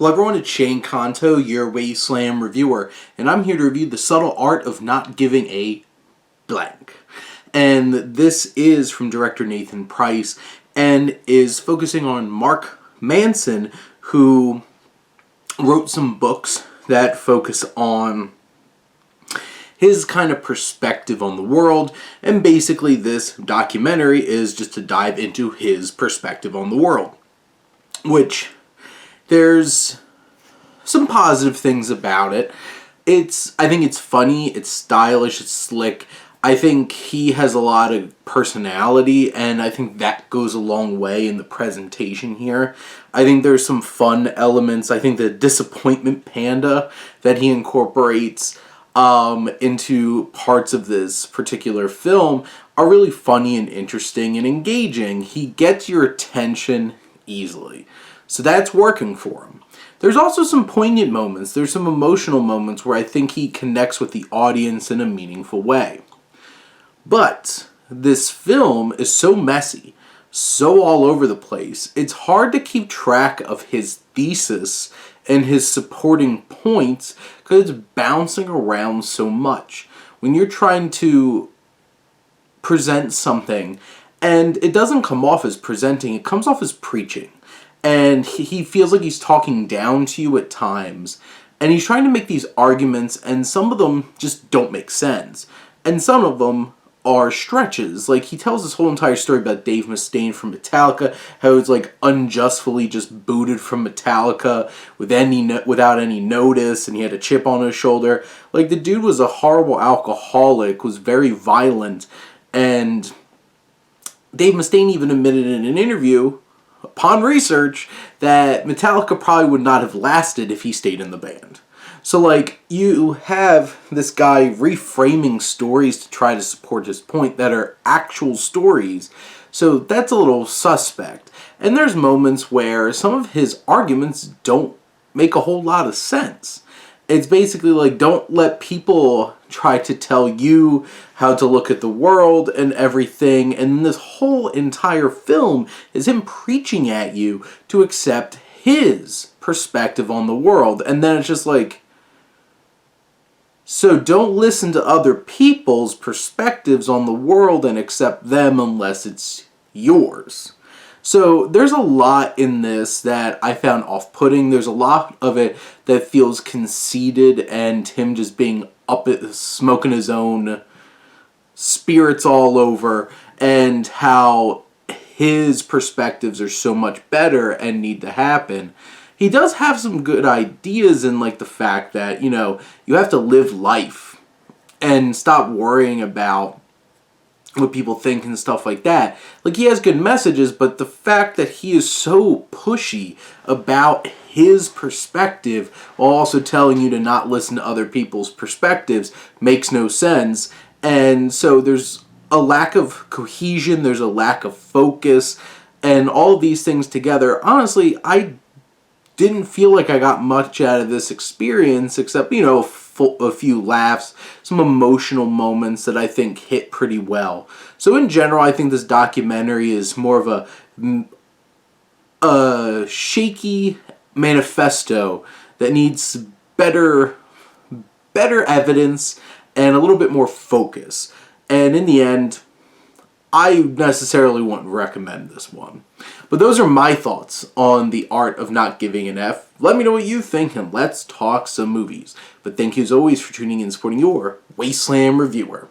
Hello everyone, it's Shane Kanto, your Wasteland reviewer, and I'm here to review The Subtle Art of Not Giving a Blank. And this is from director Nathan Price, and is focusing on Mark Manson, who wrote some books that focus on his kind of perspective on the world, and basically this documentary is just to dive into his perspective on the world, which there's some positive things about it. I think it's funny, it's stylish, it's slick. I think he has a lot of personality, and I think that goes a long way in the presentation here. I think there's some fun elements. I think the Disappointment Panda that he incorporates into parts of this particular film are really funny and interesting and engaging. He gets your attention easily. So that's working for him. There's also some poignant moments. There's some emotional moments where I think he connects with the audience in a meaningful way. But this film is so messy, so all over the place, it's hard to keep track of his thesis and his supporting points because it's bouncing around so much. When you're trying to present something and it doesn't come off as presenting, it comes off as preaching. And he feels like he's talking down to you at times. And he's trying to make these arguments, and some of them just don't make sense. And some of them are stretches. Like, he tells this whole entire story about Dave Mustaine from Metallica, how he's like unjustly just booted from Metallica without any notice, and he had a chip on his shoulder. Like, the dude was a horrible alcoholic, was very violent, and Dave Mustaine even admitted in an interview, upon research, that Metallica probably would not have lasted if he stayed in the band. So, like, you have this guy reframing stories to try to support his point that are actual stories. So that's a little suspect. And there's moments where some of his arguments don't make a whole lot of sense. It's basically like, don't let people try to tell you how to look at the world and everything. And this whole entire film is him preaching at you to accept his perspective on the world. And then it's just like, so don't listen to other people's perspectives on the world and accept them unless it's yours. So there's a lot in this that I found off-putting. There's a lot of it that feels conceited and him just being up at smoking his own spirits all over, and how his perspectives are so much better and need to happen. He does have some good ideas in, like, the fact that, you have to live life and stop worrying about what people think and stuff like that. Like, he has good messages, but the fact that he is so pushy about his perspective while also telling you to not listen to other people's perspectives makes no sense. And so there's a lack of cohesion, there's a lack of focus, and all of these things together. Honestly, I didn't feel like I got much out of this experience except, a few laughs, some emotional moments that I think hit pretty well. So in general, I think this documentary is more of a shaky manifesto that needs better evidence and a little bit more focus. And in the end, I necessarily wouldn't recommend this one. But those are my thoughts on The Art of Not Giving an F. Let me know what you think, and let's talk some movies. But thank you as always for tuning in and supporting your Wasteland reviewer.